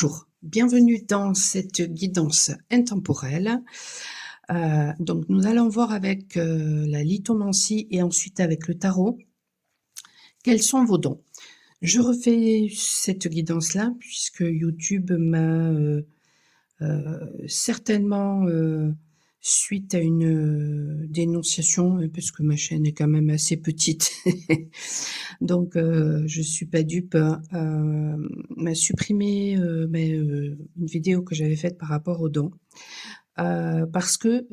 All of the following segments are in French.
Bonjour, bienvenue dans cette guidance intemporelle. Donc nous allons voir avec, la lithomancie et ensuite avec le tarot, quels sont vos dons. Je refais cette guidance-là puisque YouTube m'a, certainement, suite à une, dénonciation, parce que ma chaîne est quand même assez petite, donc je suis pas dupe, m'a supprimé, une vidéo que j'avais faite par rapport aux dons, parce que,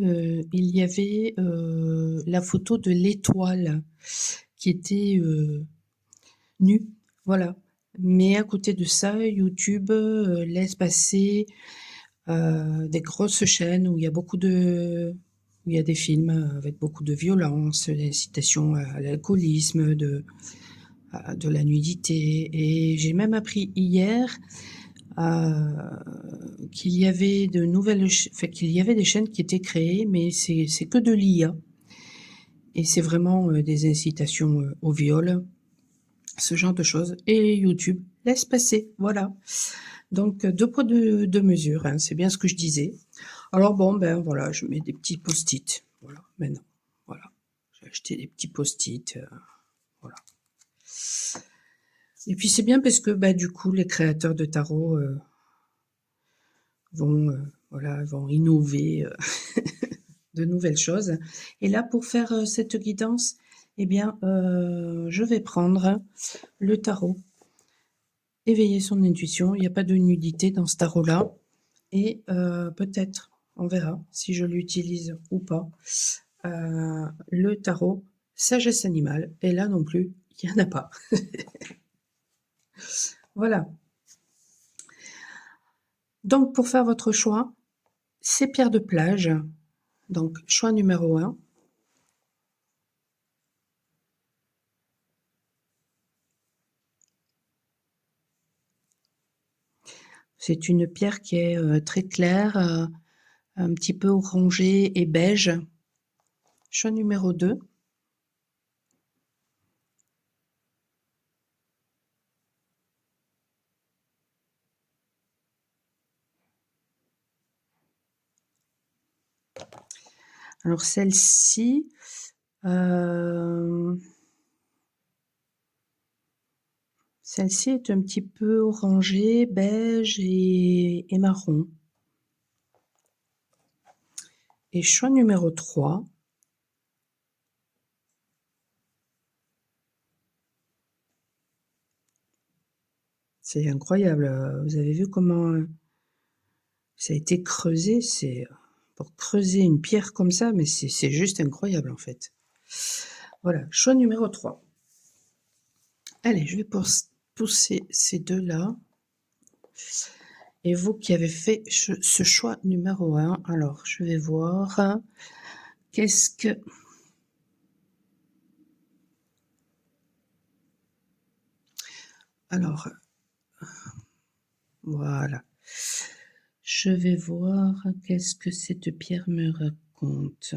il y avait, la photo de l'étoile qui était, nue, voilà. Mais à côté de ça, YouTube, laisse passer, des grosses chaînes où il y a beaucoup de où il y a des films, avec beaucoup de violence, d'incitation à l'alcoolisme, de la nudité, et j'ai même appris hier, qu'il y avait de nouvelles enfin qu'il y avait des chaînes qui étaient créées, mais c'est que de l'IA et c'est vraiment, des incitations, au viol, ce genre de choses, et YouTube laisse passer, voilà. Donc 2 poids 2 mesures, hein, c'est bien ce que je disais. Alors bon, ben voilà, je mets des petits post-it, voilà, maintenant, voilà. J'ai acheté des petits post-it, voilà. Et puis c'est bien parce que, bah, du coup, les créateurs de tarot, vont, voilà, vont innover, de nouvelles choses. Et là, pour faire, cette guidance, eh bien, je vais prendre le tarot, éveiller son intuition. Il n'y a pas de nudité dans ce tarot-là, et peut-être, on verra si je l'utilise ou pas, le tarot sagesse animale, et là non plus, il y en a pas. Voilà. Donc pour faire votre choix, c'est pierre de plage. Donc choix numéro 1. C'est une pierre qui est, très claire, un petit peu orangée et beige. Choix numéro 2. Alors celle-ci, celle-ci est un petit peu orangée, beige et marron. Et choix numéro 3. C'est incroyable, vous avez vu comment, ça a été creusé? C'est, pour creuser une pierre comme ça, mais c'est juste incroyable en fait. Voilà, choix numéro 3. Allez, je vais pousser ces deux-là. Et vous qui avez fait ce choix numéro 1, alors je vais voir, qu'est-ce que... Alors, voilà. Je vais voir qu'est-ce que cette pierre me raconte.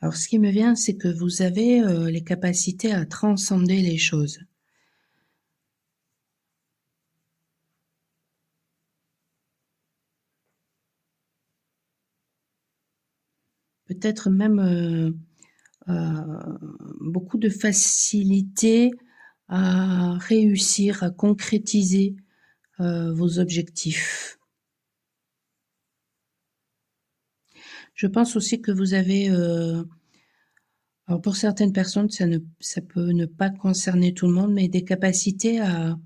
Alors ce qui me vient, c'est que vous avez, les capacités à transcender les choses. Peut-être même, beaucoup de facilité à réussir, à concrétiser, vos objectifs. Je pense aussi que vous avez, alors pour certaines personnes, ça peut ne pas concerner tout le monde, mais des capacités à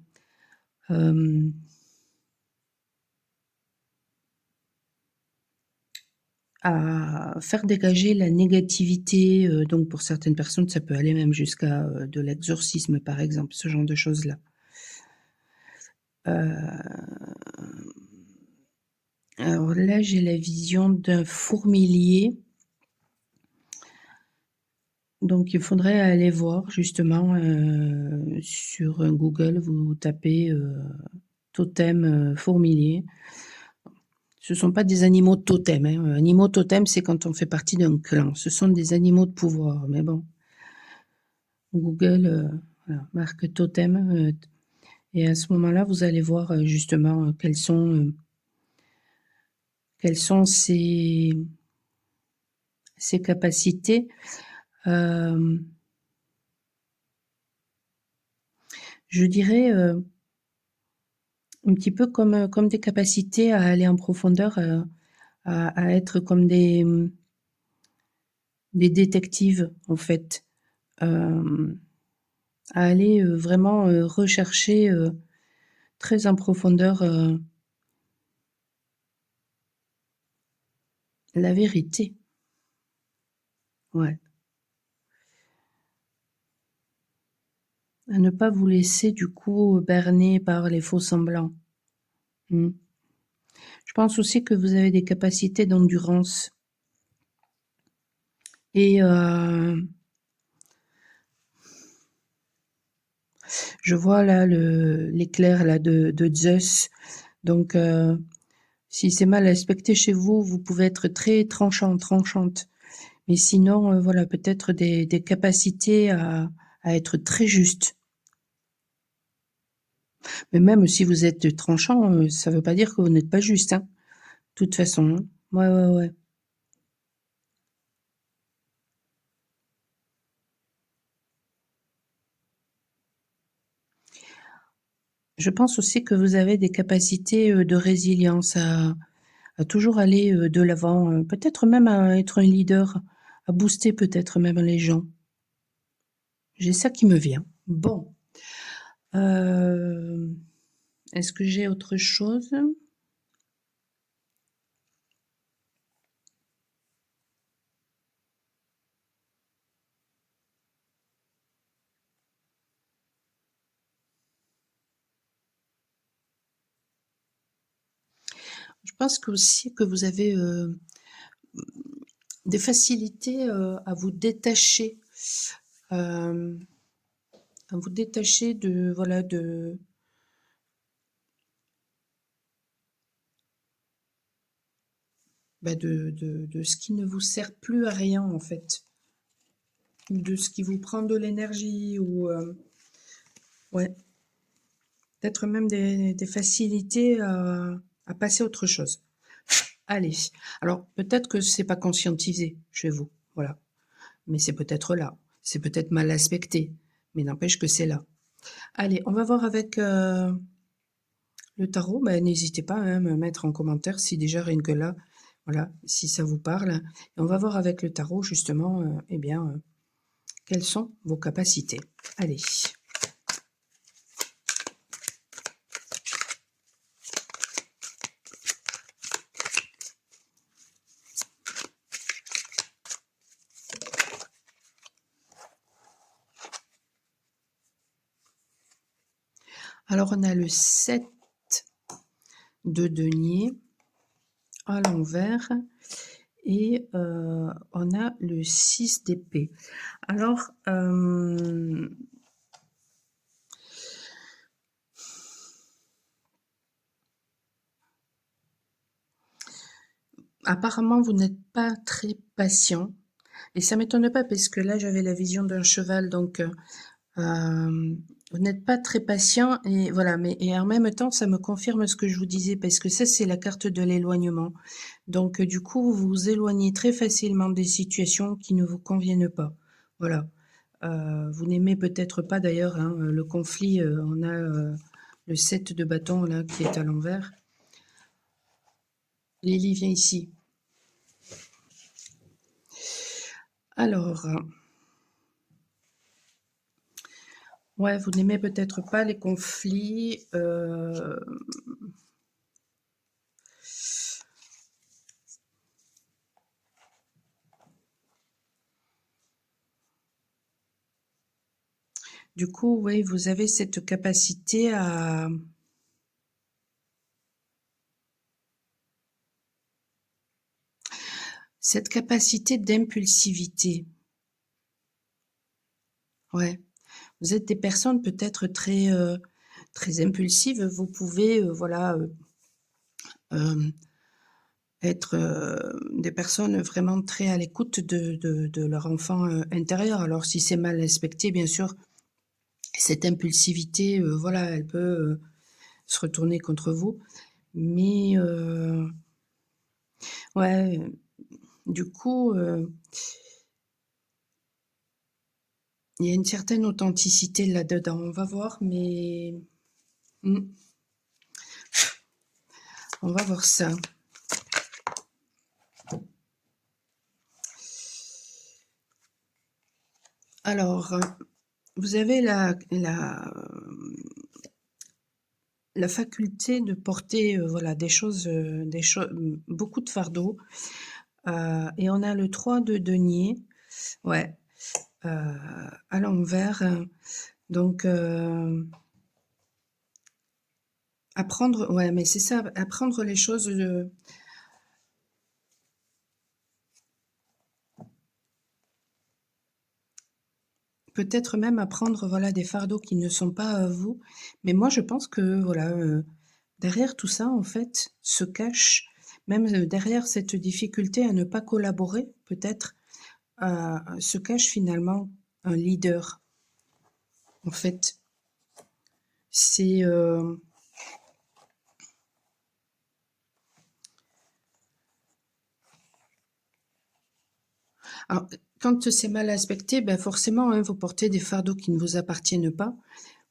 faire dégager la négativité, donc pour certaines personnes, ça peut aller même jusqu'à, de l'exorcisme, par exemple, ce genre de choses-là. Alors là, j'ai la vision d'un fourmilier. Donc il faudrait aller voir justement, sur, Google, vous tapez, totem, fourmilier. Ce sont pas des animaux totems, hein. Animaux totems, c'est quand on fait partie d'un clan. Ce sont des animaux de pouvoir, mais bon. Google, voilà, marque totem, et à ce moment-là, vous allez voir, justement, quelles sont ses capacités. Hem, je dirais, un petit peu comme des capacités à aller en profondeur, à être comme des détectives, en fait. Hem, à aller, vraiment, rechercher, très en profondeur, la vérité. Ouais. À ne pas vous laisser du coup berner par les faux semblants. Mmh. Je pense aussi que vous avez des capacités d'endurance et je vois là l'éclair là de Zeus, donc si c'est mal aspecté chez vous, vous pouvez être très tranchante. Mais sinon, voilà, peut-être des capacités à être très juste. Mais même si vous êtes tranchant, ça veut pas dire que vous n'êtes pas juste, hein, de toute façon, hein. Ouais, ouais, ouais. Je pense aussi que vous avez des capacités, de résilience à toujours aller, de l'avant, peut-être même à être un leader, à booster peut-être même les gens. J'ai ça qui me vient. Bon, hem, est-ce que j'ai autre chose? Je pense qu'aussi que vous avez, des facilités, à vous détacher, hem, à vous détacher de voilà, bah, de ce qui ne vous sert plus à rien, en fait. Ou de ce qui vous prend de l'énergie ou, ouais, peut-être même des facilités à passer à autre chose. Allez, alors peut-être que c'est pas conscientisé chez vous, voilà, mais c'est peut-être là. C'est peut-être mal aspecté, mais n'empêche que c'est là. Allez, on va voir avec, le tarot. Bah, n'hésitez pas, hein, à me mettre en commentaire si déjà rien que là, voilà, si ça vous parle, et on va voir avec le tarot justement, eh bien, quelles sont vos capacités. Allez. Alors on a le 7 de denier à l'envers et on a le 6 d'épée. Alors, apparemment vous n'êtes pas très patient et ça m'étonne pas parce que là j'avais la vision d'un cheval donc vous n'êtes pas très patient et voilà, mais et en même temps, ça me confirme ce que je vous disais parce que ça, c'est la carte de l'éloignement. Donc, du coup, vous vous éloignez très facilement des situations qui ne vous conviennent pas. Voilà. Vous n'aimez peut-être pas d'ailleurs, hein, le conflit, on a, le 7 de bâton là qui est à l'envers. Lily, viens ici. Alors, ouais, vous n'aimez peut-être pas les conflits, du coup, oui, vous avez cette capacité à cette capacité d'impulsivité. Ouais. Vous êtes des personnes peut-être très, très impulsives. Vous pouvez, voilà, hem, être, des personnes vraiment très à l'écoute de leur enfant, intérieur. Alors si c'est mal respecté, bien sûr, cette impulsivité, voilà, elle peut, se retourner contre vous. Mais, ouais, du coup, il y a une certaine authenticité là-dedans. On va voir, mais mmh, on va voir ça. Alors, vous avez la faculté de porter, voilà, beaucoup de fardeaux, et on a le 3 de denier, ouais, heu, à l'envers, donc apprendre, ouais, mais c'est ça, apprendre les choses, peut-être même apprendre, voilà, des fardeaux qui ne sont pas à vous. Mais moi, je pense que, voilà, derrière tout ça, en fait, se cache, même, derrière cette difficulté à ne pas collaborer, peut-être, se cache finalement un leader. En fait, c'est, alors, quand c'est mal aspecté, ben, forcément, hein, vous portez des fardeaux qui ne vous appartiennent pas,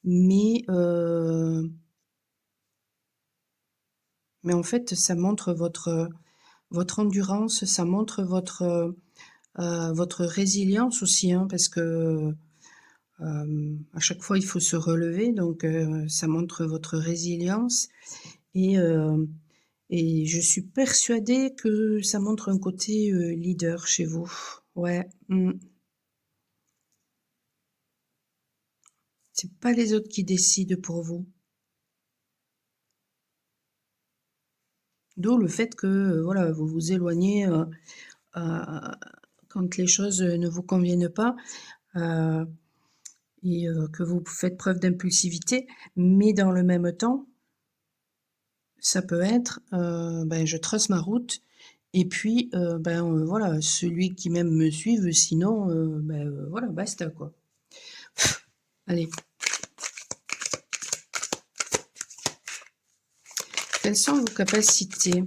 mais, en fait, ça montre votre endurance, ça montre votre résilience aussi, hein, parce que, à chaque fois, il faut se relever, donc, ça montre votre résilience, et je suis persuadée que ça montre un côté, leader chez vous. Ouais, mmh. C'est pas les autres qui décident pour vous. D'où le fait que, voilà, vous vous éloignez, heu, quand les choses, ne vous conviennent pas, heu et que vous faites preuve d'impulsivité. Mais dans le même temps, ça peut être, ben, je trace ma route, et puis, ben, voilà, celui qui m'aime me suive, sinon, ben, voilà, basta, quoi. Allez, quelles sont vos capacités?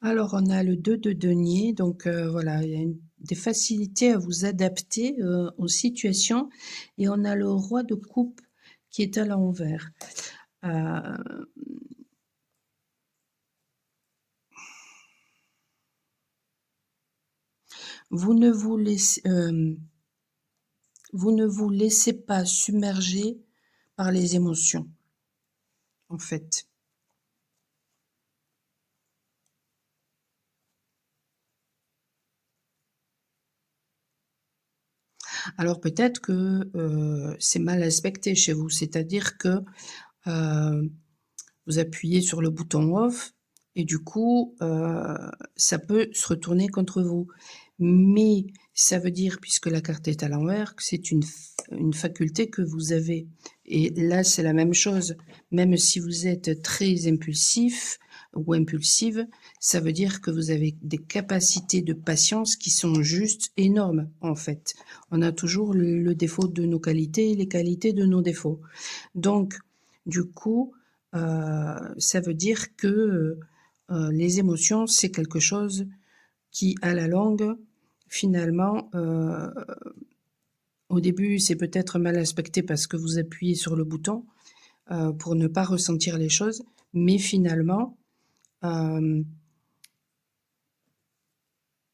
Alors, on a le 2 de denier, donc, voilà, il y a des facilités à vous adapter, aux situations, et on a le roi de coupe qui est à l'envers. Heu, vous ne vous laissez, vous ne vous laissez pas submerger par les émotions, en fait. Alors peut-être que, c'est mal aspecté chez vous, c'est-à-dire que, heu, vous appuyez sur le bouton off, et du coup, ça peut se retourner contre vous. Mais ça veut dire, puisque la carte est à l'envers, que c'est une faculté que vous avez, et là, c'est la même chose. Même si vous êtes très impulsif ou impulsive, ça veut dire que vous avez des capacités de patience qui sont juste énormes, en fait. On a toujours le défaut de nos qualités et les qualités de nos défauts. Donc, du coup, ça veut dire que, les émotions, c'est quelque chose qui, à la longue, finalement, au début, c'est peut-être mal aspecté parce que vous appuyez sur le bouton, pour ne pas ressentir les choses, mais finalement, hem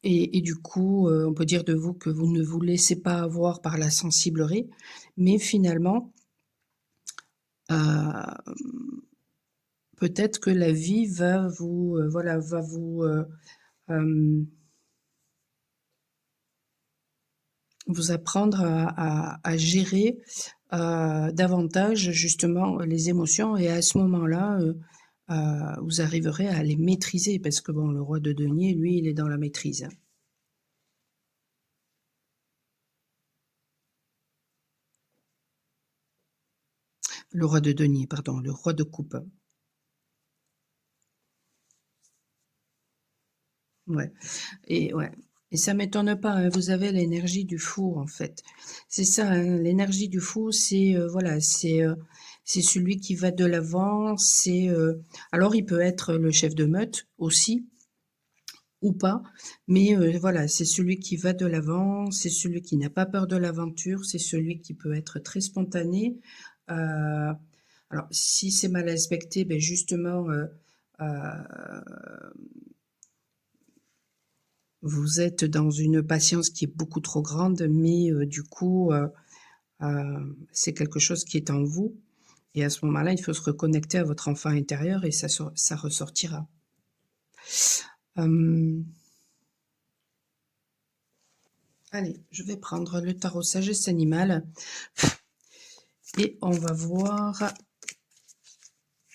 et du coup, on peut dire de vous que vous ne vous laissez pas avoir par la sensiblerie, mais finalement, hem, peut-être que la vie va vous, voilà, va vous, hem vous apprendre à gérer, davantage justement les émotions, et à ce moment-là, vous arriverez à les maîtriser, parce que bon, le roi de denier, lui, il est dans la maîtrise, hein. Le roi de denier, pardon, le roi de coupe. Ouais. Et ouais, et ça m'étonne pas, hein, vous avez l'énergie du fou, en fait. C'est ça, hein, l'énergie du fou, c'est, voilà, c'est celui qui va de l'avant, alors il peut être le chef de meute aussi ou pas, mais voilà, c'est celui qui va de l'avant, c'est celui qui n'a pas peur de l'aventure, c'est celui qui peut être très spontané. Heu, alors si c'est mal aspecté, beh, justement, heu vous êtes dans une patience qui est beaucoup trop grande, mais du coup, c'est quelque chose qui est en vous et à ce moment-là, il faut se reconnecter à votre enfant intérieur et ça ressortira. Hem, allez, je vais prendre le tarot sagesse animale et on va voir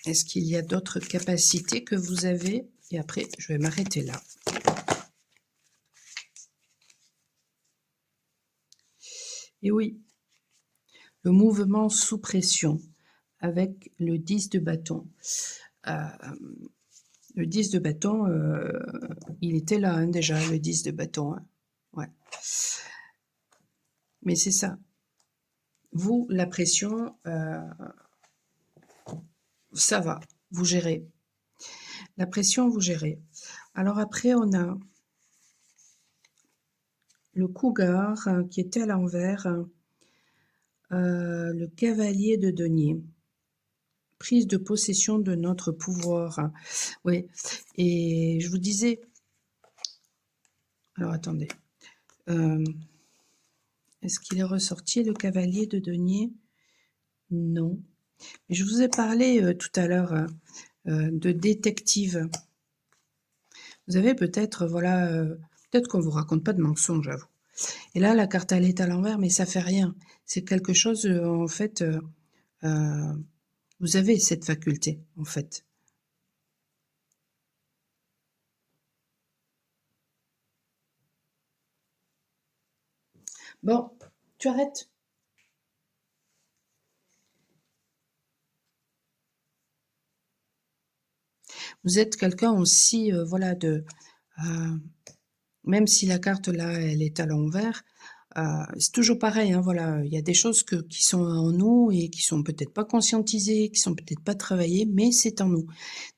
est-ce qu'il y a d'autres capacités que vous avez? Et après, je vais m'arrêter là. Et oui, le mouvement sous pression avec le 10 de bâton. Le 10 de bâton, il était là, hein, déjà, le 10 de bâton, hein. Ouais. Mais c'est ça. Vous, la pression, ça va, vous gérez. La pression, vous gérez. Alors après, on a le cougar qui était à l'envers, le cavalier de denier. Prise de possession de notre pouvoir. Oui, et je vous disais, alors attendez, est-ce qu'il est ressorti le cavalier de denier? Non. Je vous ai parlé tout à l'heure de détective. Vous avez peut-être, voilà, peut-être qu'on vous raconte pas de mensonges à vous. Et là, la carte elle est à l'envers, mais ça fait rien. C'est quelque chose, en fait, euh, vous avez cette faculté, en fait. Bon, tu arrêtes. Vous êtes quelqu'un aussi, voilà, euh, même si la carte là, elle est à l'envers, c'est toujours pareil, hein, voilà, il y a des choses qui sont en nous et qui sont peut-être pas conscientisées, qui sont peut-être pas travaillées, mais c'est en nous.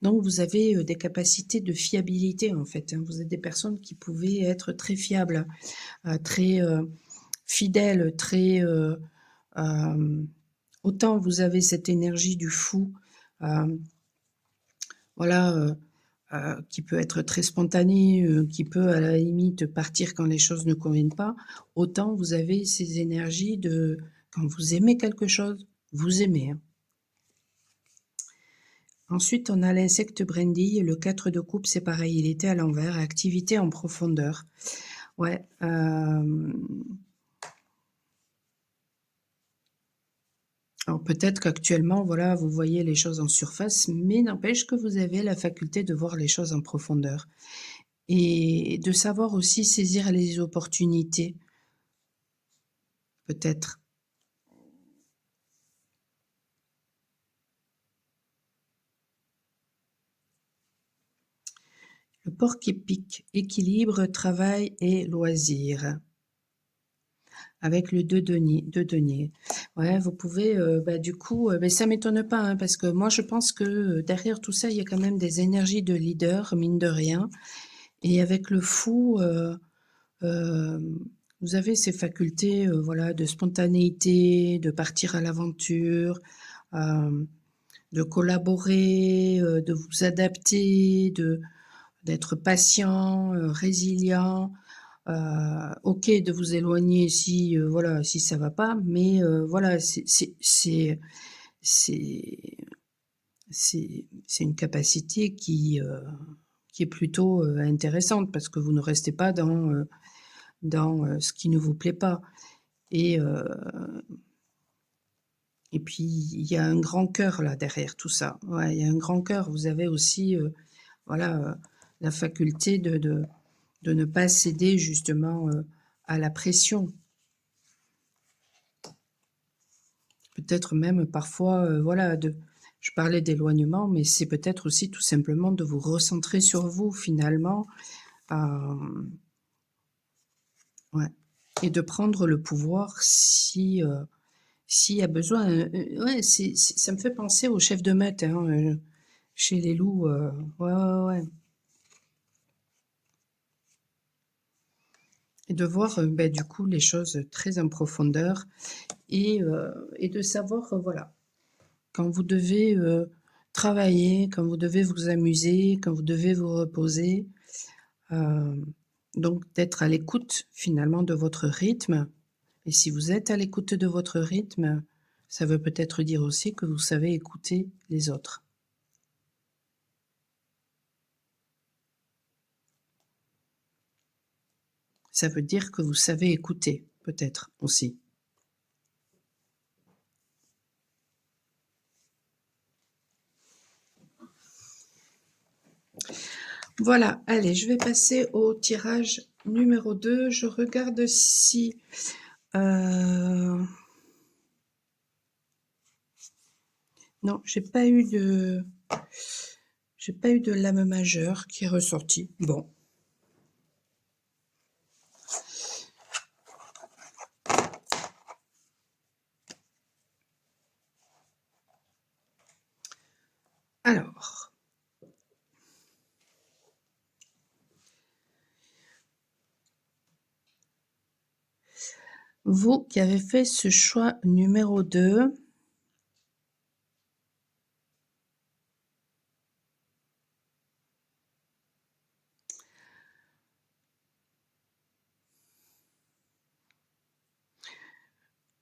Donc vous avez, des capacités de fiabilité, en fait, hein. Vous êtes des personnes qui pouvaient être très fiables, très, fidèles, très, autant vous avez cette énergie du fou, hem, voilà, qui peut être très spontané, qui peut à la limite partir quand les choses ne conviennent pas, autant vous avez ces énergies de quand vous aimez quelque chose, vous aimez, hein. Ensuite, on a l'insecte brindille, le 4 de coupe, c'est pareil, il était à l'envers, activité en profondeur. Ouais, alors peut-être qu'actuellement, voilà, vous voyez les choses en surface, mais n'empêche que vous avez la faculté de voir les choses en profondeur et de savoir aussi saisir les opportunités, peut-être. Le porc-épic, équilibre, travail et loisirs, avec le deux deniers. Ouais, vous pouvez, bah, du coup, beh, ça m'étonne pas, hein, parce que moi je pense que, derrière tout ça, il y a quand même des énergies de leader, mine de rien et avec le fou, vous avez ces facultés, voilà, de spontanéité, de partir à l'aventure, hem, de collaborer, de vous adapter, d'être patient, résilient, OK de vous éloigner si, voilà, si ça va pas, mais voilà, c'est c'est une capacité qui est plutôt, intéressante parce que vous ne restez pas dans ce qui ne vous plaît pas et heu et puis il y a un grand cœur là derrière tout ça. Ouais, il y a un grand cœur. Vous avez aussi, voilà, la faculté de ne pas céder justement, à la pression. peut-être même parfois, voilà, je parlais d'éloignement, mais c'est peut-être aussi tout simplement de vous recentrer sur vous finalement, hem, ouais, et de prendre le pouvoir si, s'il y a besoin, ouais, ça me fait penser au chef de meute, hein, chez les loups, ouais, ouais, ouais, et de voir, du coup les choses très en profondeur et de savoir, voilà, quand vous devez, travailler, quand vous devez vous amuser, quand vous devez vous reposer, hem, donc d'être à l'écoute finalement de votre rythme, et si vous êtes à l'écoute de votre rythme, ça veut peut-être dire aussi que vous savez écouter les autres. Ça veut dire que vous savez écouter, peut-être aussi. Voilà, allez, je vais passer au tirage numéro 2. Je regarde si, heu, non, j'ai pas eu de lame majeure qui est ressortie. Bon, alors, vous qui avez fait ce choix numéro 2,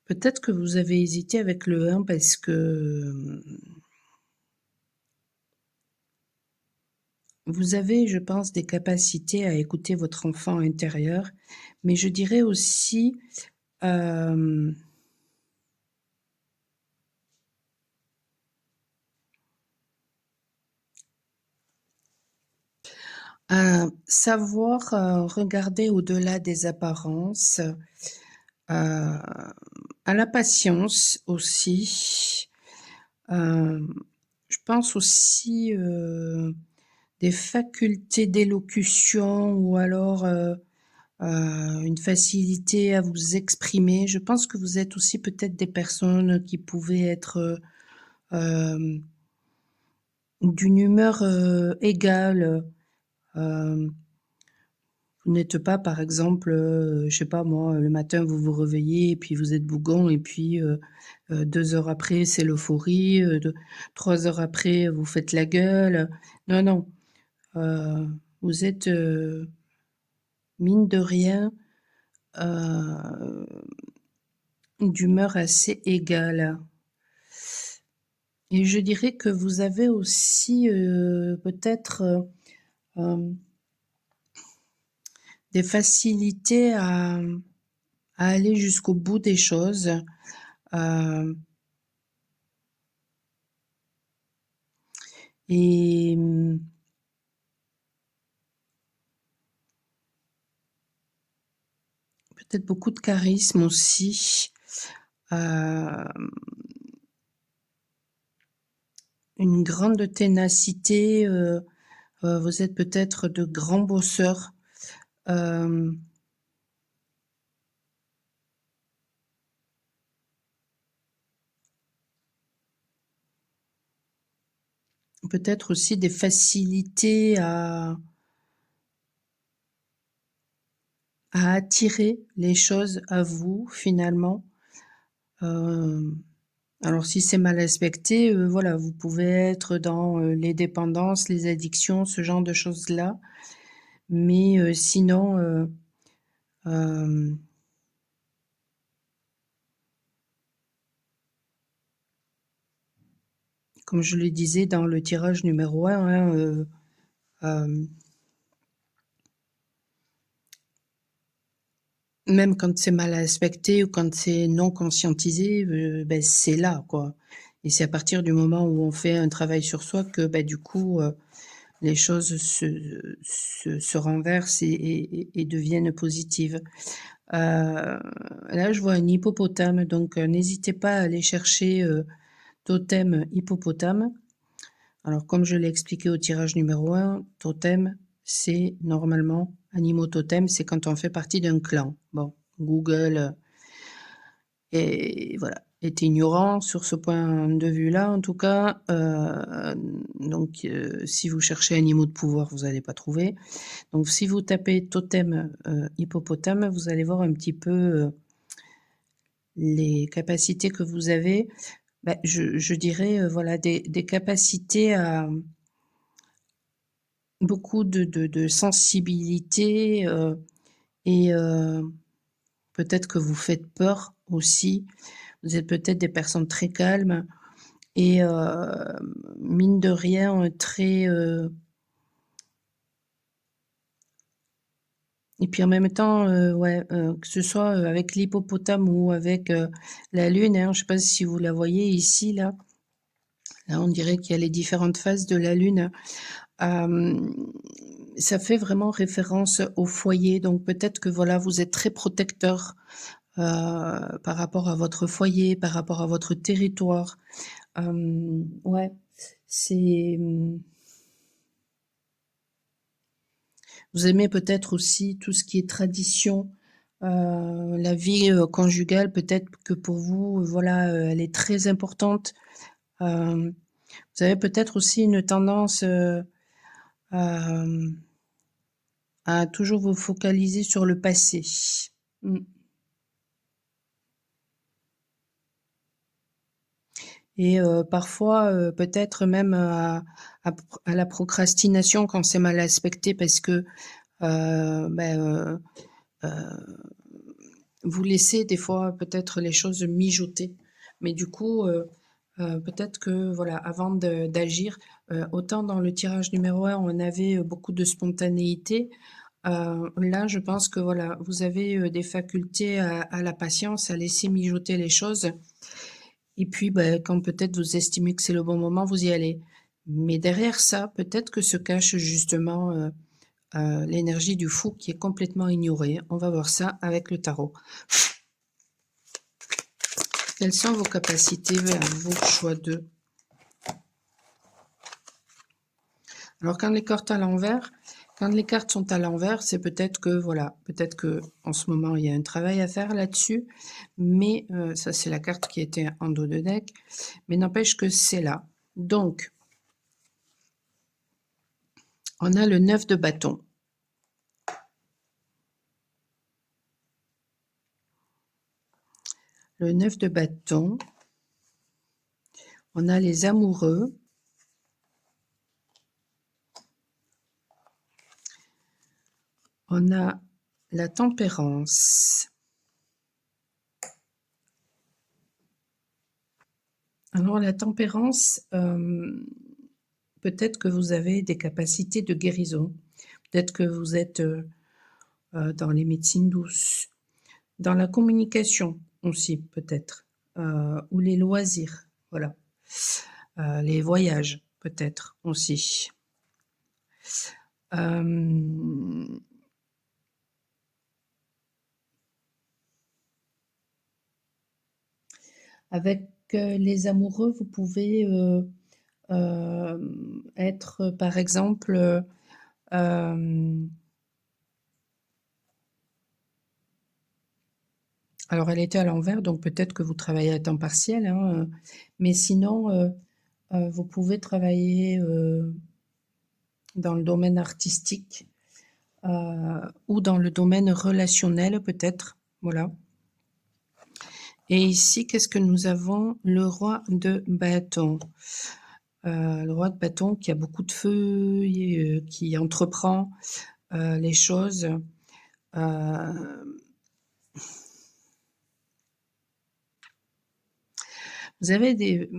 peut-être que vous avez hésité avec le 1 parce que, vous avez, je pense, des capacités à écouter votre enfant intérieur, mais je dirais aussi, hem, savoir, regarder au-delà des apparences, à la patience aussi, hem, je pense aussi, des facultés d'élocution ou alors, une facilité à vous exprimer. Je pense que vous êtes aussi peut-être des personnes qui pouvaient être, hem, d'une humeur, égale, hem, vous n'êtes pas par exemple, je sais pas moi, le matin vous vous réveillez et puis vous êtes bougon et puis, 2 heures après c'est l'euphorie, de 3 heures après vous faites la gueule. Non, non, vous êtes, mine de rien, heu, d'humeur assez égale. Et je dirais que vous avez aussi, peut-être, hem, des facilités à aller jusqu'au bout des choses, hem et peut-être beaucoup de charisme aussi, hem, une grande ténacité, vous êtes peut-être de grands bosseurs, hem, peut-être aussi des facilités à attirer les choses à vous finalement, hem alors si c'est mal respecté, voilà, vous pouvez être dans, les dépendances, les addictions, ce genre de choses-là. Mais, sinon, hem, comme je le disais dans le tirage numéro 1, hein, hem, même quand c'est mal respecté ou quand c'est non conscientisé, c'est là, quoi. Et c'est à partir du moment où on fait un travail sur soi que, du coup, les choses se renversent et deviennent positives. Là, je vois un hippopotame, donc n'hésitez pas à aller chercher, totem hippopotame. Alors comme je l'ai expliqué au tirage numéro 1, totem, c'est normalement animaux totem, c'est quand on fait partie d'un clan. Bon, Google, et voilà, est ignorant sur ce point de vue-là, en tout cas. Donc, si vous cherchez animaux de pouvoir, vous n'allez pas trouver. Donc, si vous tapez totem hippopotame, vous allez voir un petit peu les capacités que vous avez. Ben, je dirais, voilà, des capacités à beaucoup de sensibilité et peut-être que vous faites peur aussi. Vous êtes peut-être des personnes très calmes et mine de rien, très, et puis en même temps, ouais, que ce soit, avec l'hippopotame ou avec, la lune, hein, je sais pas si vous la voyez ici, là. Là, on dirait qu'il y a les différentes phases de la lune. Hem, Ça fait vraiment référence au foyer, donc peut-être que, voilà, vous êtes très protecteur, par rapport à votre foyer, par rapport à votre territoire. Ouais, c'est, vous aimez peut-être aussi tout ce qui est tradition, la vie, conjugale, peut-être que pour vous, voilà, elle est très importante. Hem, Vous avez peut-être aussi une tendance, hem, à toujours vous focaliser sur le passé. Mmh. Et parfois, peut-être même à la procrastination quand c'est mal aspecté parce que, bah, vous laissez des fois peut-être les choses mijoter. Mais du coup, peut-être que voilà, avant d'agir, autant dans le tirage numéro 1, on avait, beaucoup de spontanéité, là, je pense que voilà, vous avez, des facultés à la patience, à laisser mijoter les choses et puis, bah, quand peut-être vous estimez que c'est le bon moment, vous y allez. Mais derrière ça, peut-être que se cache justement, l'énergie du fou qui est complètement ignorée. On va voir ça avec le tarot. Quelles sont vos capacités vers vous, choix 2? Alors quand les cartes sont à l'envers, c'est peut-être que voilà, peut-être que en ce moment il y a un travail à faire là-dessus, mais ça c'est la carte qui était en dos de deck, mais n'empêche que c'est là. Donc, on a le 9 de bâton. Le 9 de bâton, on a les amoureux, on a la tempérance. Alors la tempérance, peut-être que vous avez des capacités de guérison. Peut-être que vous êtes dans les médecines douces, dans la communication aussi peut-être, ou les loisirs, voilà. Les voyages peut-être aussi. Euh, Avec les amoureux, vous pouvez être par exemple alors elle était à l'envers, donc peut-être que vous travaillez à temps partiel, hein, mais sinon, vous pouvez travailler dans le domaine artistique ou dans le domaine relationnel peut-être, voilà. Et ici, qu'est-ce que nous avons? Le roi de bâton. Le roi de bâton qui a beaucoup de feu, qui entreprend les choses. Vous avez des...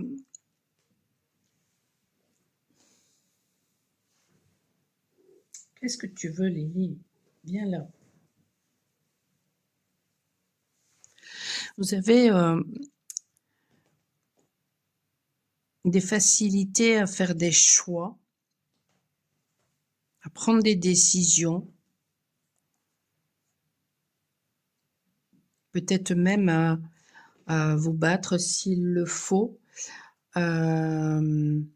Qu'est-ce que tu veux, Lily? Viens là. Vous avez des facilités à faire des choix. à prendre des décisions, peut-être même à vous battre s'il le faut. Hem,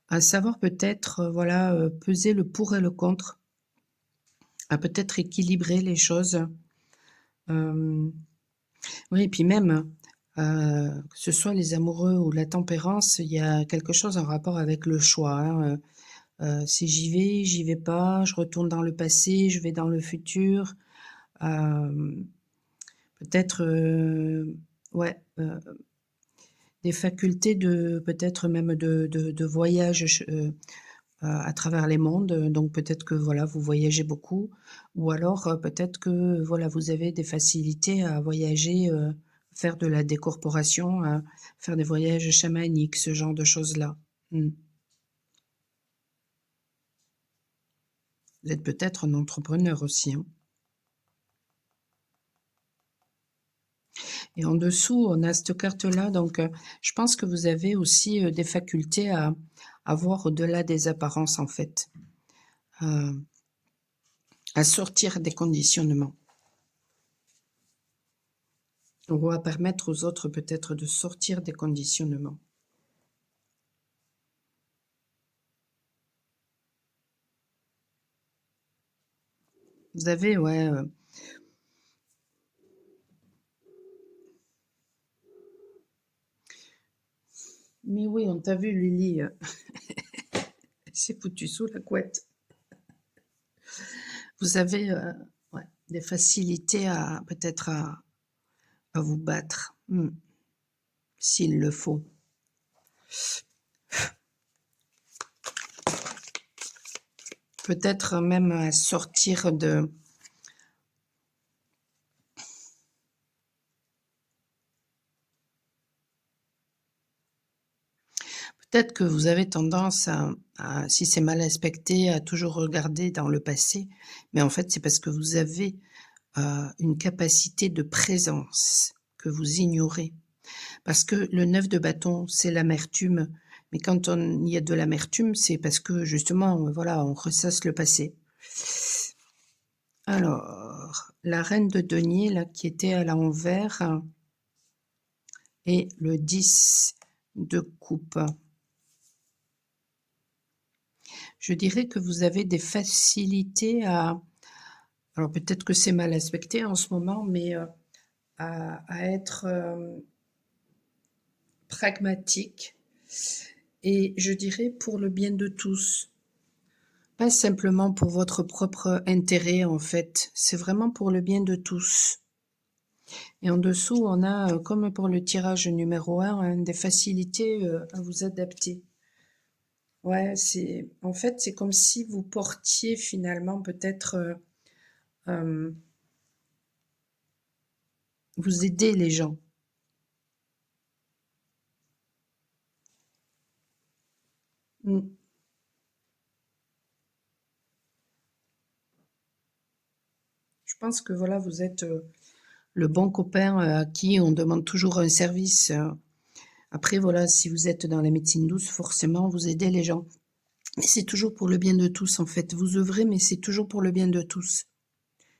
à savoir peut-être, voilà, peser le pour et le contre, à peut-être équilibrer les choses. Hem, oui et puis même, que ce soit les amoureux ou la tempérance, il y a quelque chose en rapport avec le choix, hein, c'est j'y vais pas, je retourne dans le passé, je vais dans le futur. Hem, peut-être, ouais, des facultés de peut-être même de voyage à travers les mondes, donc peut-être que voilà, vous voyagez beaucoup ou alors, peut-être que voilà, vous avez des facilités à voyager, faire de la décorporation, faire des voyages chamaniques, ce genre de choses-là. Mmh. Vous êtes peut-être un entrepreneur aussi, hein? Et en dessous, on a cette carte-là, donc je pense que vous avez aussi, des facultés à voir au-delà des apparences, en fait, heu, à sortir des conditionnements ou à permettre aux autres peut-être de sortir des conditionnements. Vous avez ouais, mais oui, on t'a vu Lily, elle s'est foutue sous la couette. Vous avez, ouais, des facilités à peut-être à vous battre, s'il le faut. Peut-être même à sortir de peut-être que vous avez tendance à si c'est mal aspecté, à toujours regarder dans le passé, mais en fait, c'est parce que vous avez, une capacité de présence que vous ignorez. Parce que le 9 de bâton, c'est l'amertume, mais quand on il y a de l'amertume, c'est parce que justement, voilà, on ressasse le passé. Alors, la reine de denier là, qui était à l'envers et le 10 de coupe. Je dirais que vous avez des facilités à alors peut-être que c'est mal aspecté en ce moment, mais, à être, pragmatique et je dirais pour le bien de tous. Pas simplement pour votre propre intérêt en fait, c'est vraiment pour le bien de tous. Et en dessous, on a, comme pour le tirage numéro 1, hein, des facilités, à vous adapter. Ouais, c'est en fait, c'est comme si vous portiez finalement peut-être, hem, vous aidez les gens. Mmh. Je pense que voilà, vous êtes, le bon copain, à qui on demande toujours un service, après voilà, si vous êtes dans la médecine douce, forcément vous aidez les gens. Mais c'est toujours pour le bien de tous en fait. Vous œuvrez, mais c'est toujours pour le bien de tous.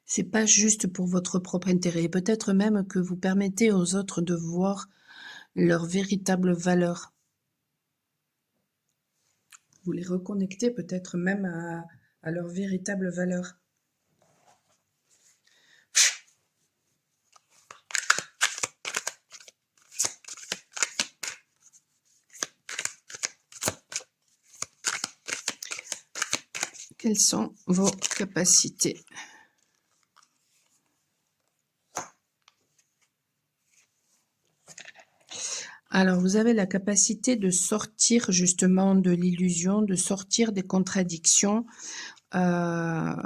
C'est pas juste pour votre propre intérêt. Et peut-être même que vous permettez aux autres de voir leur véritable valeur. Vous les reconnectez peut-être même à leur véritable valeur. Quelles sont vos capacités? Alors, vous avez la capacité de sortir justement de l'illusion, de sortir des contradictions, hem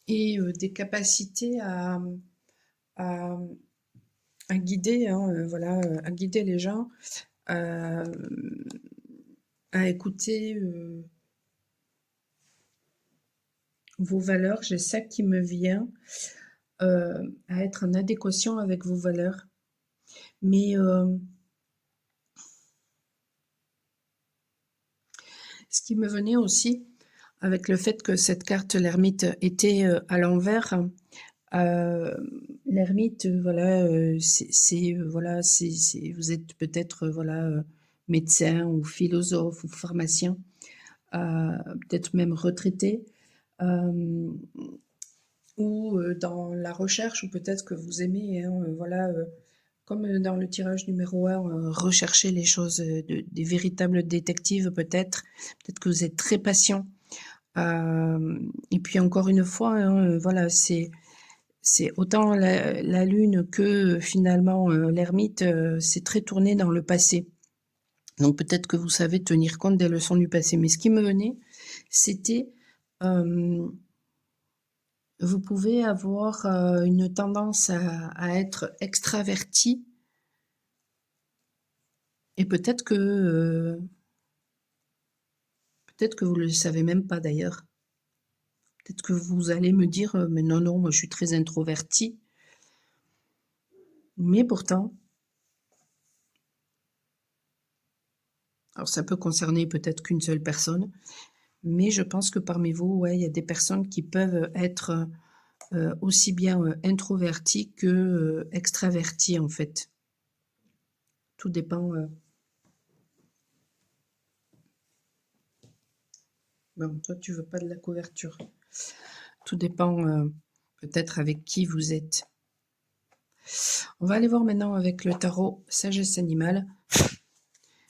et des capacités à à guider, hein, voilà, à guider les gens, hem, à écouter, vos valeurs. J'ai ça qui me vient, à être en adéquation avec vos valeurs. Mais ce qui me venait aussi avec le fait que cette carte, l'ermite, était à l'envers, l'ermite, voilà, voilà, vous êtes peut-être, voilà, médecin ou philosophe ou pharmacien, peut-être même retraité, euh, ou dans la recherche, ou peut-être que vous aimez, hein, voilà, comme dans le tirage numéro 1, rechercher les choses, des véritables détectives peut-être. Peut-être que vous êtes très patient. Et puis encore une fois, hein, voilà, c'est autant la lune que finalement l'ermite, c'est très tourné dans le passé. Donc peut-être que vous savez tenir compte des leçons du passé. Mais ce qui me venait, c'était vous pouvez avoir une tendance à être extraverti, et peut-être que vous ne le savez même pas d'ailleurs. Peut-être que vous allez me dire mais non, non, moi je suis très introverti. Mais pourtant, alors ça peut concerner peut-être qu'une seule personne, mais je pense que parmi vous, ouais, il y a des personnes qui peuvent être aussi bien introverties que extraverties en fait. Tout dépend. Bon, toi, tu veux pas de la couverture. Tout dépend peut-être avec qui vous êtes. On va aller voir maintenant avec le tarot Sagesse Animale.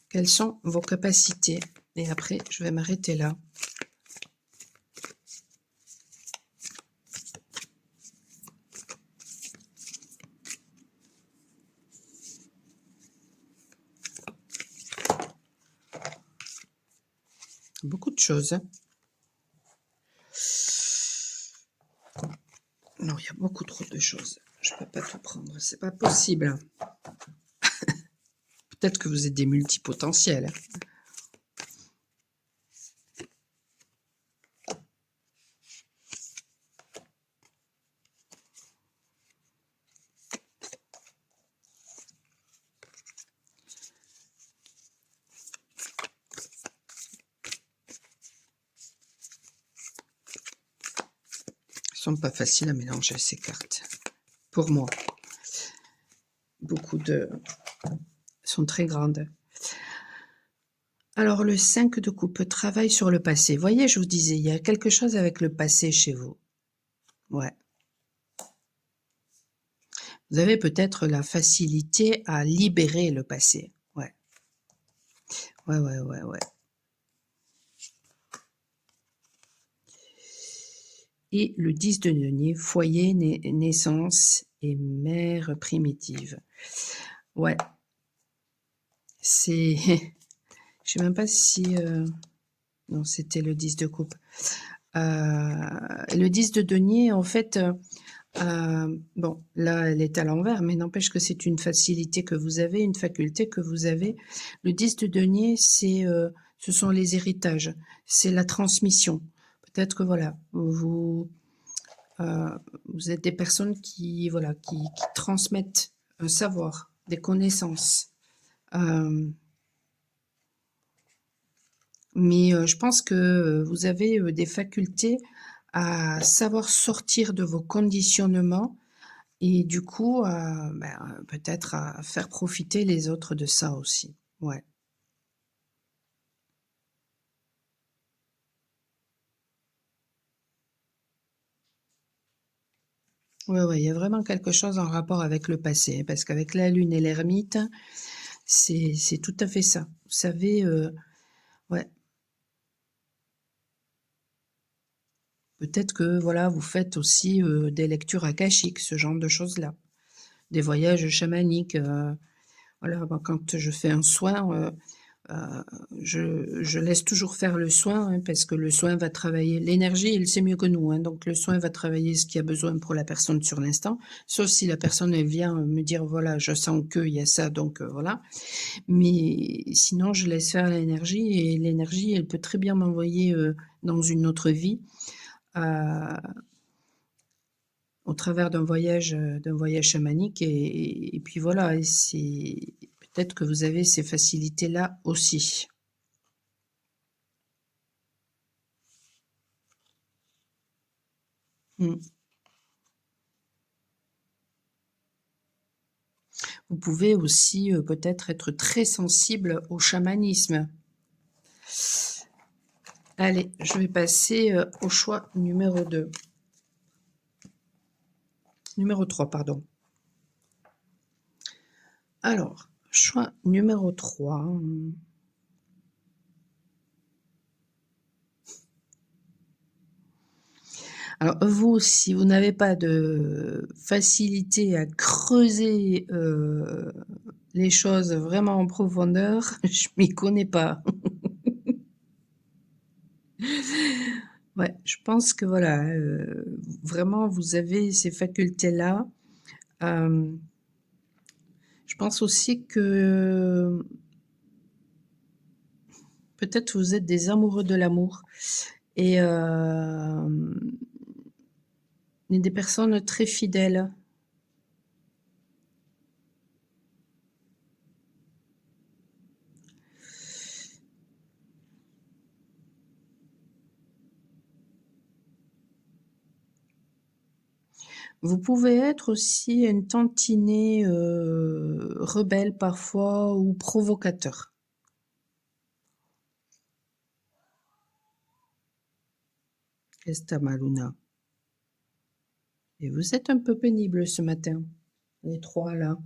Quelles sont vos capacités? Et après, je vais m'arrêter là. Beaucoup de choses. Non, il y a beaucoup trop de choses. Je ne peux pas tout prendre. C'est pas possible. Peut-être que vous êtes des multipotentiels. Ils sont pas faciles à mélanger ces cartes. Pour moi. Beaucoup de... sont très grandes. Alors, le 5 de coupe, travaille sur le passé. Voyez, je vous disais, il y a quelque chose avec le passé chez vous. Ouais. Vous avez peut-être la facilité à libérer le passé. Ouais. Ouais, ouais, ouais, ouais. Et le 10 de denier, foyer, naissance et mère primitive. Ouais. C'est... Je sais même pas si... Non, c'était le 10 de coupe. Le 10 de denier, en fait... bon, là, elle est à l'envers, mais n'empêche que c'est une facilité que vous avez, une faculté que vous avez. Le 10 de denier, ce sont les héritages, c'est la transmission. Peut-être que voilà, vous êtes des personnes qui, voilà, qui transmettent un savoir, des connaissances. Mais je pense que vous avez des facultés à savoir sortir de vos conditionnements et du coup, peut-être à faire profiter les autres de ça aussi. Ouais. Ouais, ouais, il y a vraiment quelque chose en rapport avec le passé, parce qu'avec la lune et l'ermite, c'est tout à fait ça. Vous savez, ouais, peut-être que voilà, vous faites aussi des lectures akashiques, ce genre de choses-là, des voyages chamaniques. Voilà, quand je fais un soin, je laisse toujours faire le soin, hein, parce que le soin va travailler l'énergie, il sait mieux que nous, hein, donc le soin va travailler ce qu'il y a besoin pour la personne sur l'instant, sauf si la personne elle vient me dire voilà, je sens qu'il y a ça, donc voilà. Mais sinon, je laisse faire l'énergie, et l'énergie, elle peut très bien m'envoyer dans une autre vie. au travers d'un voyage chamanique et puis voilà et c'est peut-être que vous avez ces facilités-là aussi. Mmh. Vous pouvez aussi, peut-être être très sensible au chamanisme. Allez, je vais passer, au choix numéro 2, numéro 3 pardon. Alors, choix numéro 3. Alors vous, si vous n'avez pas de facilité à creuser, les choses vraiment en profondeur, je m'y connais pas. Ouais, je pense que voilà, vraiment vous avez ces facultés-là. Hem, je pense aussi que peut-être vous êtes des amoureux de l'amour et des personnes très fidèles. Vous pouvez être aussi une tantinée, rebelle parfois ou provocateur. Esta Maluna. Et vous êtes un peu pénible ce matin, les 3 là.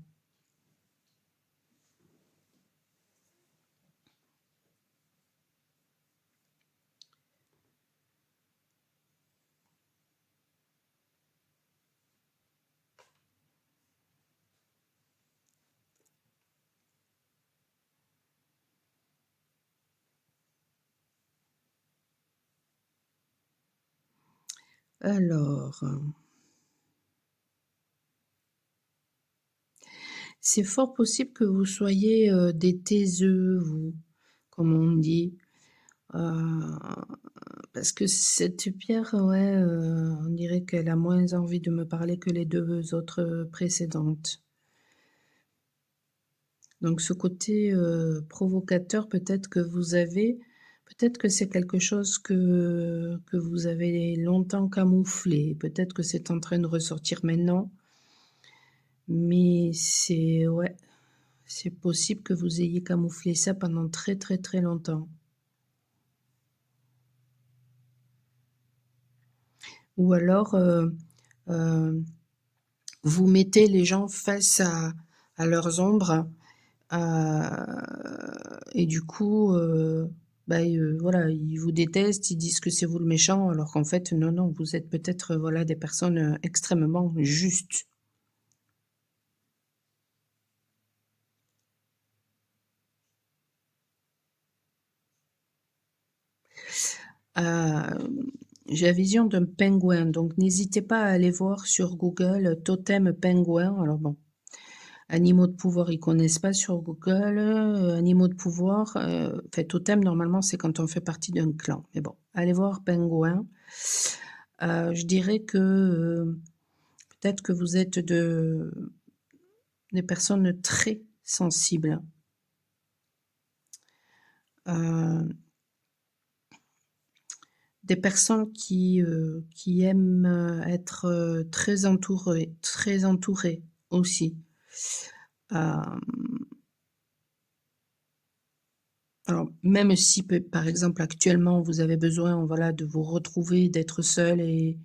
Alors, c'est fort possible que vous soyez, des taiseux, vous, comme on dit. Heu, parce que cette pierre, ouais, on dirait qu'elle a moins envie de me parler que les 2 autres, précédentes. Donc ce côté, provocateur peut-être que vous avez, peut-être que c'est quelque chose que vous avez longtemps camouflé. Peut-être que c'est en train de ressortir maintenant, mais c'est ouais, c'est possible que vous ayez camouflé ça pendant très, très, très longtemps. Ou alors, heu, vous mettez les gens face à leurs ombres. Et du coup, voilà, ils vous détestent, ils disent que c'est vous le méchant, alors qu'en fait, non, non, vous êtes peut-être, voilà, des personnes, extrêmement justes. Hem, j'ai la vision d'un pingouin, donc n'hésitez pas à aller voir sur Google, totem pingouin. Alors bon, animaux de pouvoir, ils connaissent pas sur Google, animaux de pouvoir, enfin totem, normalement, c'est quand on fait partie d'un clan, mais bon, allez voir pingouin. Je dirais que, peut-être que vous êtes des personnes très sensibles, heu, des personnes qui aiment, être, très entourées aussi. Hem, alors même si par exemple actuellement vous avez besoin, voilà, de vous retrouver, d'être seul et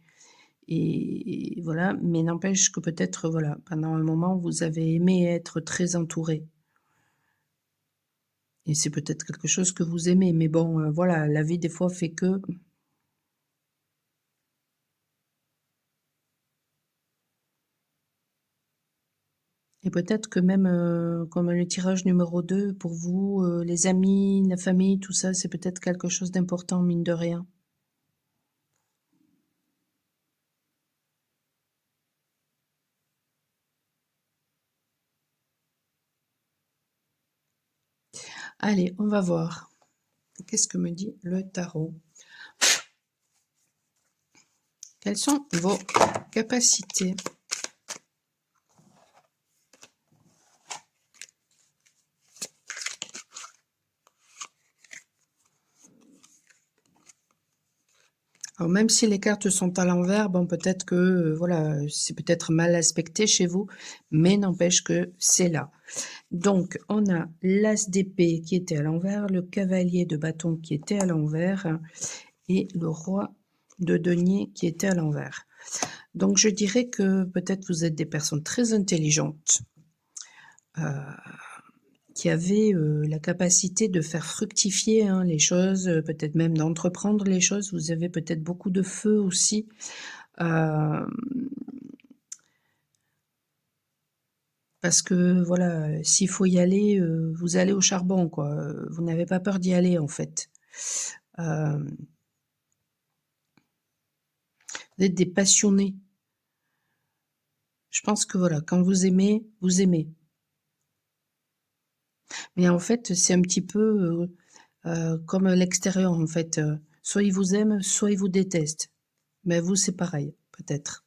voilà, mais n'empêche que peut-être, voilà, pendant un moment vous avez aimé être très entouré. Et c'est peut-être quelque chose que vous aimez, mais bon, voilà, la vie des fois fait que et peut-être que même, comme le tirage numéro 2 pour vous, les amis, la famille, tout ça, c'est peut-être quelque chose d'important mine de rien. Allez, on va voir. Qu'est-ce que me dit le tarot? Quelles sont vos capacités? Alors même si les cartes sont à l'envers, bon peut-être que, voilà, c'est peut-être mal aspecté chez vous, mais n'empêche que c'est là. Donc on a l'as d'épée qui était à l'envers, le cavalier de bâton qui était à l'envers et le roi de denier qui était à l'envers. Donc je dirais que peut-être vous êtes des personnes très intelligentes, qui avaient, la capacité de faire fructifier, hein, les choses, peut-être même d'entreprendre les choses. Vous avez peut-être beaucoup de feu aussi. Parce que voilà, s'il faut y aller, vous allez au charbon quoi, vous n'avez pas peur d'y aller en fait. Hem, vous êtes des passionnés. Je pense que voilà, quand vous aimez, vous aimez. Mais en fait, c'est un petit peu, comme l'extérieur en fait, soit ils vous aiment, soit ils vous détestent. Mais vous, c'est pareil, peut-être.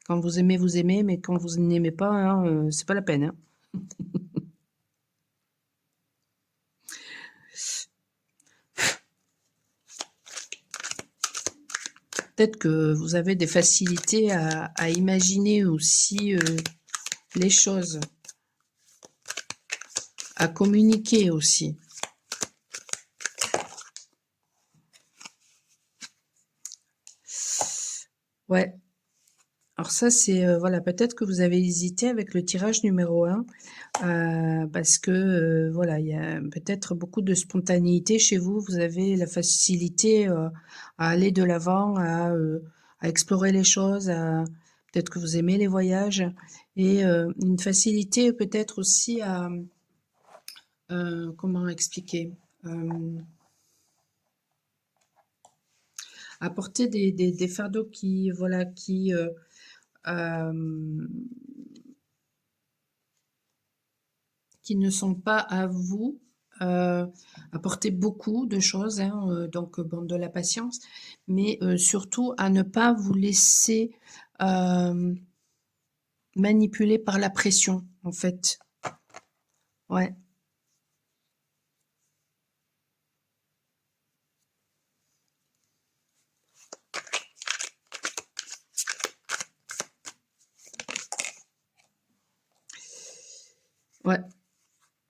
Quand vous aimez, mais quand vous n'aimez pas, hein, c'est pas la peine, hein. Peut-être que vous avez des facilités à imaginer aussi, les choses, à communiquer aussi. Ouais. Alors ça, c'est, voilà, peut-être que vous avez hésité avec le tirage numéro 1, parce que, voilà, il y a peut-être beaucoup de spontanéité chez vous. Vous avez la facilité, à aller de l'avant, à explorer les choses, à peut-être que vous aimez les voyages et une facilité peut-être aussi à, comment expliquer? Hem, à porter des fardeaux qui, voilà, qui, hem qui ne sont pas à vous, apporter beaucoup de choses, hein, donc bon, de la patience, mais surtout à ne pas vous laisser, hem, manipuler par la pression, en fait. Ouais, ouais.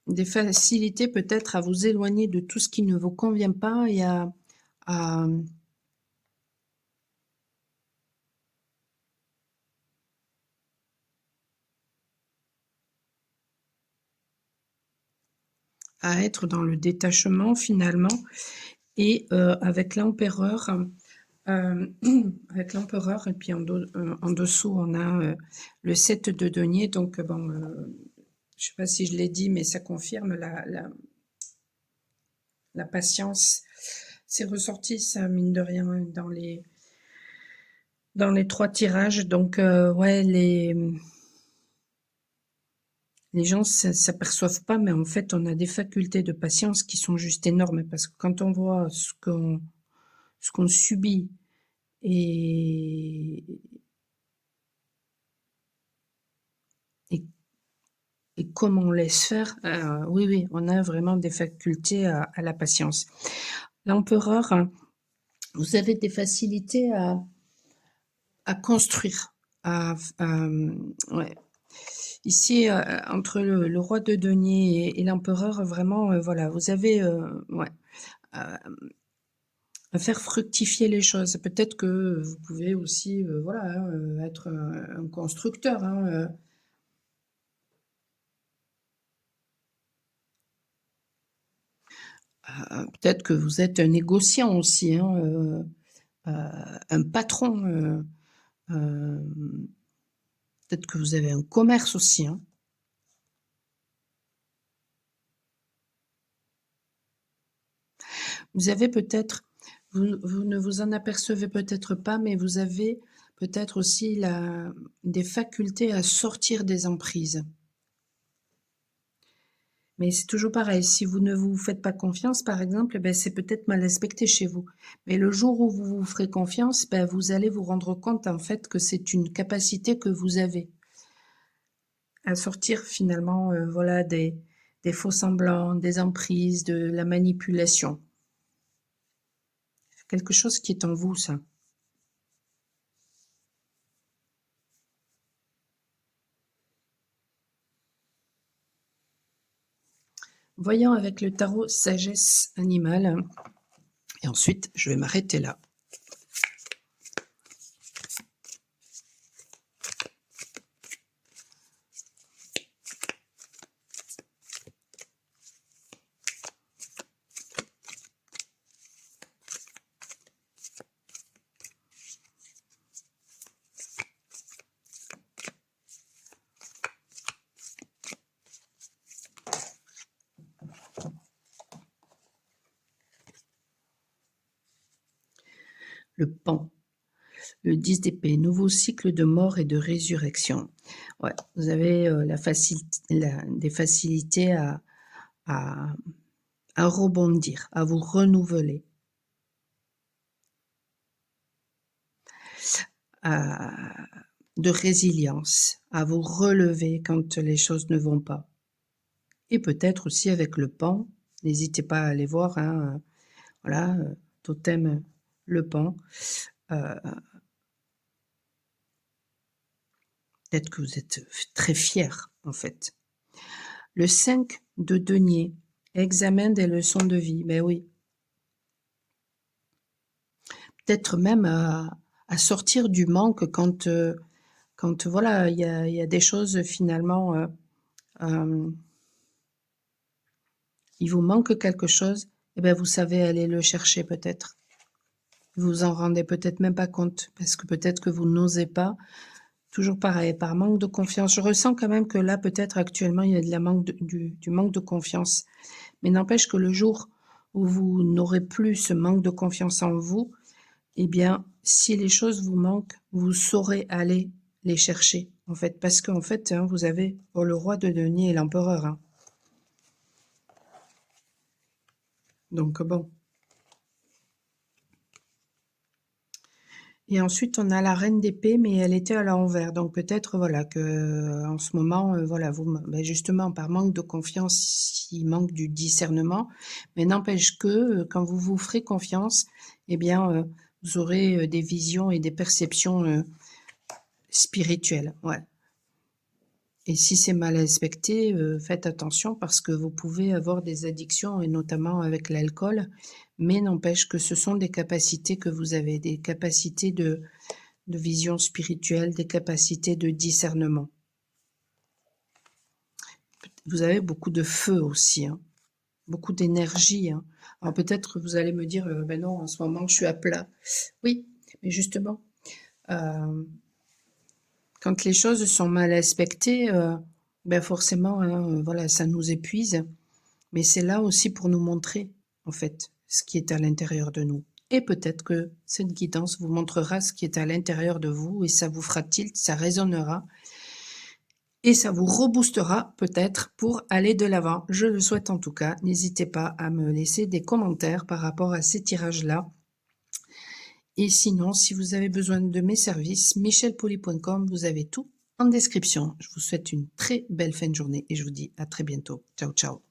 Des facilités peut-être à vous éloigner de tout ce qui ne vous convient pas et à, à être dans le détachement finalement et avec l'empereur. Hem, avec l'empereur et puis en dessous, on a, le 7 de denier donc bon, je sais pas si je l'ai dit, mais ça confirme la patience. C'est ressorti ça, mine de rien, dans les 3 tirages donc ouais, les gens s'aperçoivent pas, mais en fait, on a des facultés de patience qui sont juste énormes parce que quand on voit ce qu'on subit et et et comme on laisse faire, oui, oui, on a vraiment des facultés à la patience. L'empereur, vous avez des facilités à construire, ouais. Ici, entre le roi de denier et l'empereur, vraiment, voilà, vous avez, ouais, à faire fructifier les choses. Peut-être que vous pouvez aussi, voilà, hein, être un constructeur, hein, peut-être que vous êtes un négociant aussi, hein, un patron, hem, peut-être que vous avez un commerce aussi, hein. Vous avez peut-être vous ne vous en apercevez peut-être pas, mais vous avez peut-être aussi des facultés à sortir des emprises. Mais c'est toujours pareil, si vous ne vous faites pas confiance, par exemple, c'est peut-être mal respecté chez vous. Mais le jour où vous vous ferez confiance, vous allez vous rendre compte, en fait, que c'est une capacité que vous avez à sortir finalement, voilà, des faux semblants, des emprises, de la manipulation. C'est quelque chose qui est en vous, ça. Voyons avec le tarot sagesse animale. Et ensuite, je vais m'arrêter là. Le pan. Le 10 d'épée, nouveau cycle de mort et de résurrection. Ouais, vous avez des facilités à, à rebondir, à vous renouveler, de résilience, à vous relever quand les choses ne vont pas. Et peut-être aussi avec le pan, n'hésitez pas à aller voir, hein, voilà, totem le pan. Peut-être que vous êtes très fiers, en fait. Le 5 de denier, examen des leçons de vie. Ben oui. Peut-être même à sortir du manque quand voilà, il y a des choses finalement, il vous manque quelque chose, et ben vous savez aller le chercher peut-être. Vous vous en rendez peut-être même pas compte, parce que peut-être que vous n'osez pas. Toujours pareil, par manque de confiance. Je ressens quand même que là, peut-être actuellement, il y a du manque de confiance. Mais n'empêche que le jour où vous n'aurez plus ce manque de confiance en vous, eh bien, si les choses vous manquent, vous saurez aller les chercher, en fait. Parce qu'en fait, hein, vous avez le roi de denier et l'empereur. Hein. Donc bon. Et ensuite, on a la reine d'épée, mais elle était à l'envers. Donc peut-être, voilà, que en ce moment, voilà, justement, par manque de confiance, il manque du discernement. Mais n'empêche que, quand vous vous ferez confiance, eh bien, vous aurez des visions et des perceptions spirituelles. Ouais. Et si c'est mal respecté, faites attention parce que vous pouvez avoir des addictions et notamment avec l'alcool, mais n'empêche que ce sont des capacités que vous avez, des capacités de vision spirituelle, des capacités de discernement. Vous avez beaucoup de feu aussi, hein, beaucoup d'énergie. Hein. Alors peut-être vous allez me dire, ben non, en ce moment je suis à plat. Oui, mais justement, quand les choses sont mal respectées, ben forcément, hein, voilà, ça nous épuise. Mais c'est là aussi pour nous montrer, en fait, ce qui est à l'intérieur de nous. Et peut-être que cette guidance vous montrera ce qui est à l'intérieur de vous et ça vous fera tilt, ça résonnera et ça vous reboostera peut-être pour aller de l'avant. Je le souhaite en tout cas. N'hésitez pas à me laisser des commentaires par rapport à ces tirages-là. Et sinon, si vous avez besoin de mes services, michelpoli.com, vous avez tout en description. Je vous souhaite une très belle fin de journée et je vous dis à très bientôt. Ciao, ciao.